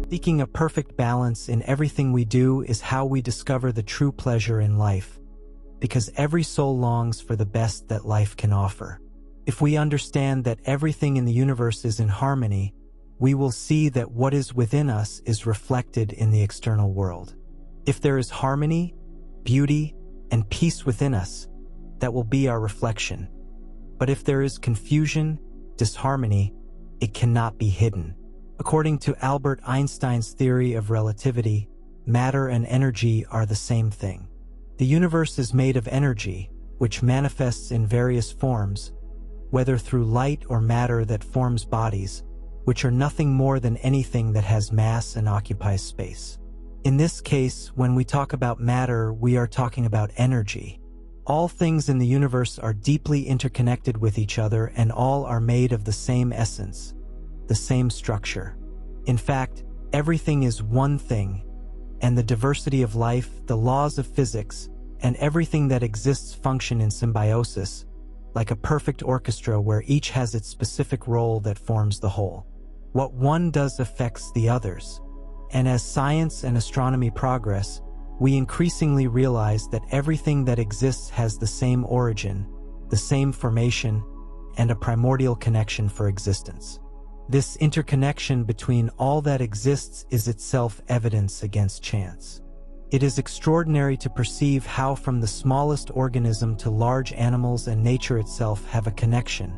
Seeking a perfect balance in everything we do is how we discover the true pleasure in life, because every soul longs for the best that life can offer. If we understand that everything in the universe is in harmony, we will see that what is within us is reflected in the external world. If there is harmony, beauty, and peace within us, that will be our reflection. But if there is confusion, disharmony, it cannot be hidden. According to Albert Einstein's theory of relativity, matter and energy are the same thing. The universe is made of energy, which manifests in various forms, whether through light or matter that forms bodies, which are nothing more than anything that has mass and occupies space. In this case, when we talk about matter, we are talking about energy. All things in the universe are deeply interconnected with each other, and all are made of the same essence, the same structure. In fact, everything is one thing, and the diversity of life, the laws of physics, and everything that exists function in symbiosis, like a perfect orchestra where each has its specific role that forms the whole. What one does affects the others. And as science and astronomy progress, we increasingly realize that everything that exists has the same origin, the same formation, and a primordial connection for existence. This interconnection between all that exists is itself evidence against chance. It is extraordinary to perceive how from the smallest organism to large animals and nature itself have a connection,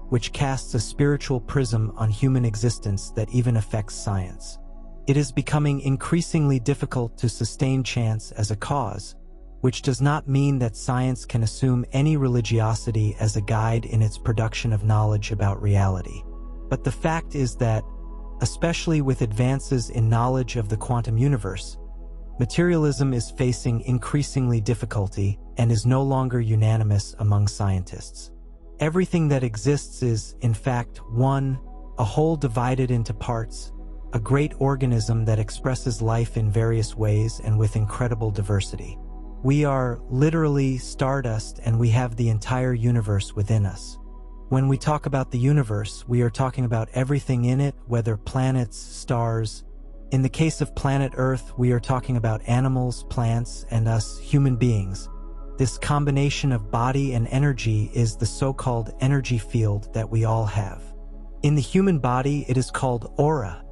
which casts a spiritual prism on human existence that even affects science. It is becoming increasingly difficult to sustain chance as a cause, which does not mean that science can assume any religiosity as a guide in its production of knowledge about reality. But the fact is that, especially with advances in knowledge of the quantum universe, materialism is facing increasingly difficulty and is no longer unanimous among scientists. Everything that exists is, in fact, a whole divided into parts, a great organism that expresses life in various ways and with incredible diversity. We are literally stardust, and we have the entire universe within us. When we talk about the universe, we are talking about everything in it, whether planets, stars. In the case of planet Earth, we are talking about animals, plants, and us, human beings. This combination of body and energy is the so-called energy field that we all have. In the human body, it is called aura.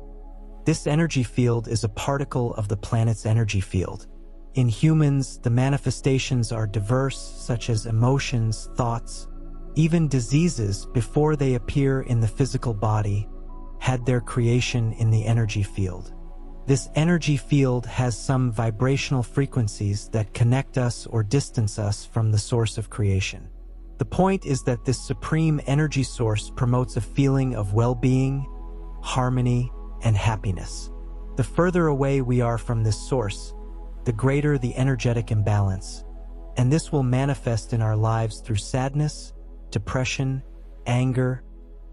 This energy field is a particle of the planet's energy field. In humans, the manifestations are diverse, such as emotions, thoughts, even diseases before they appear in the physical body, had their creation in the energy field. This energy field has some vibrational frequencies that connect us or distance us from the source of creation. The point is that this supreme energy source promotes a feeling of well-being, harmony, and happiness. The further away we are from this source, the greater the energetic imbalance, and this will manifest in our lives through sadness, depression, anger,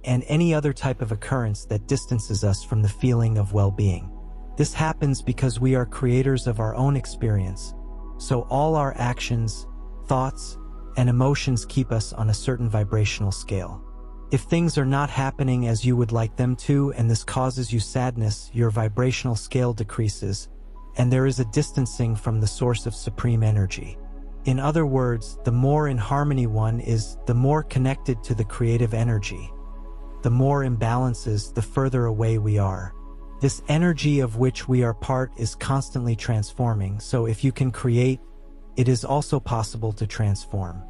and any other type of occurrence that distances us from the feeling of well-being. This happens because we are creators of our own experience, so all our actions, thoughts, and emotions keep us on a certain vibrational scale. If things are not happening as you would like them to, and this causes you sadness, your vibrational scale decreases, and there is a distancing from the source of supreme energy. In other words, the more in harmony one is, the more connected to the creative energy. The more imbalances, the further away we are. This energy of which we are part is constantly transforming, so if you can create, it is also possible to transform.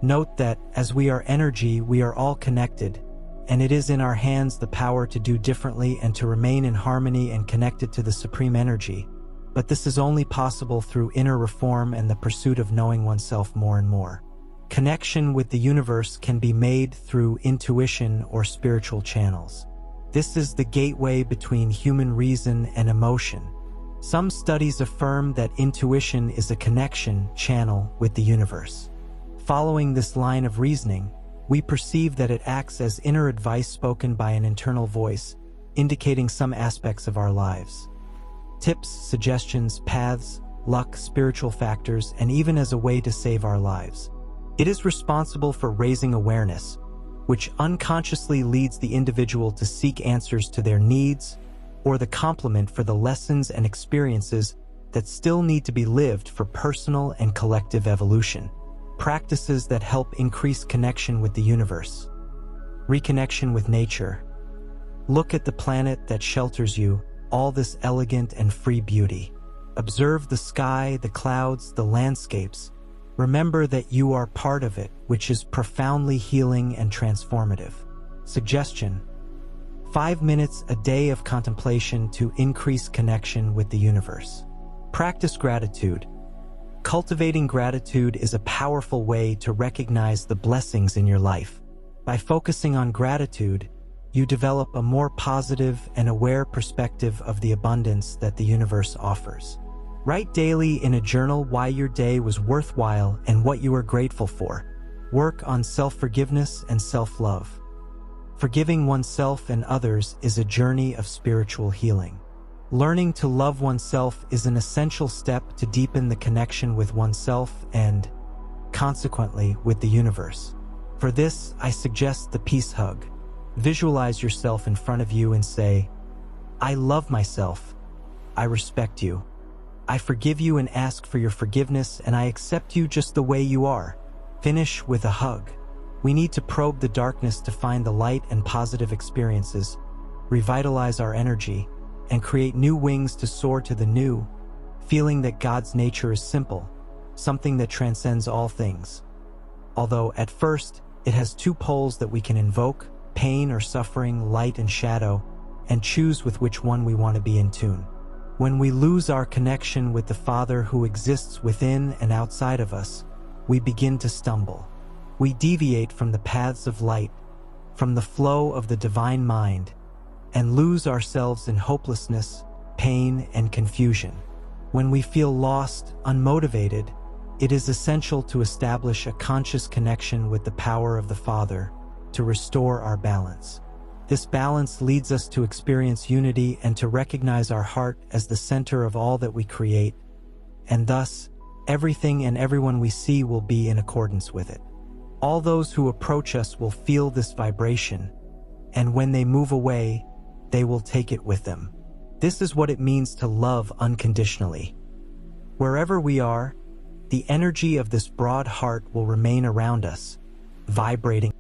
Note that, as we are energy, we are all connected, and it is in our hands the power to do differently and to remain in harmony and connected to the supreme energy. But this is only possible through inner reform and the pursuit of knowing oneself more and more. Connection with the universe can be made through intuition or spiritual channels. This is the gateway between human reason and emotion. Some studies affirm that intuition is a connection channel with the universe. Following this line of reasoning, we perceive that it acts as inner advice spoken by an internal voice, indicating some aspects of our lives. Tips, suggestions, paths, luck, spiritual factors, and even as a way to save our lives. It is responsible for raising awareness, which unconsciously leads the individual to seek answers to their needs, or the complement for the lessons and experiences that still need to be lived for personal and collective evolution. Practices that help increase connection with the universe. Reconnection with nature. Look at the planet that shelters you, all this elegant and free beauty. Observe the sky, the clouds, the landscapes. Remember that you are part of it, which is profoundly healing and transformative. Suggestion: 5 minutes a day of contemplation to increase connection with the universe. Practice gratitude. Cultivating gratitude is a powerful way to recognize the blessings in your life. By focusing on gratitude, you develop a more positive and aware perspective of the abundance that the universe offers. Write daily in a journal why your day was worthwhile and what you are grateful for. Work on self-forgiveness and self-love. Forgiving oneself and others is a journey of spiritual healing. Learning to love oneself is an essential step to deepen the connection with oneself and, consequently, with the universe. For this, I suggest the peace hug. Visualize yourself in front of you and say, "I love myself. I respect you. I forgive you and ask for your forgiveness, and I accept you just the way you are." Finish with a hug. We need to probe the darkness to find the light and positive experiences, revitalize our energy, and create new wings to soar to the new, feeling that God's nature is simple, something that transcends all things. Although, at first, it has two poles that we can invoke, pain or suffering, light and shadow, and choose with which one we want to be in tune. When we lose our connection with the Father who exists within and outside of us, we begin to stumble. We deviate from the paths of light, from the flow of the divine mind, and lose ourselves in hopelessness, pain, and confusion. When we feel lost, unmotivated, it is essential to establish a conscious connection with the power of the Father to restore our balance. This balance leads us to experience unity and to recognize our heart as the center of all that we create, and thus, everything and everyone we see will be in accordance with it. All those who approach us will feel this vibration, and when they move away, they will take it with them. This is what it means to love unconditionally. Wherever we are, the energy of this broad heart will remain around us, vibrating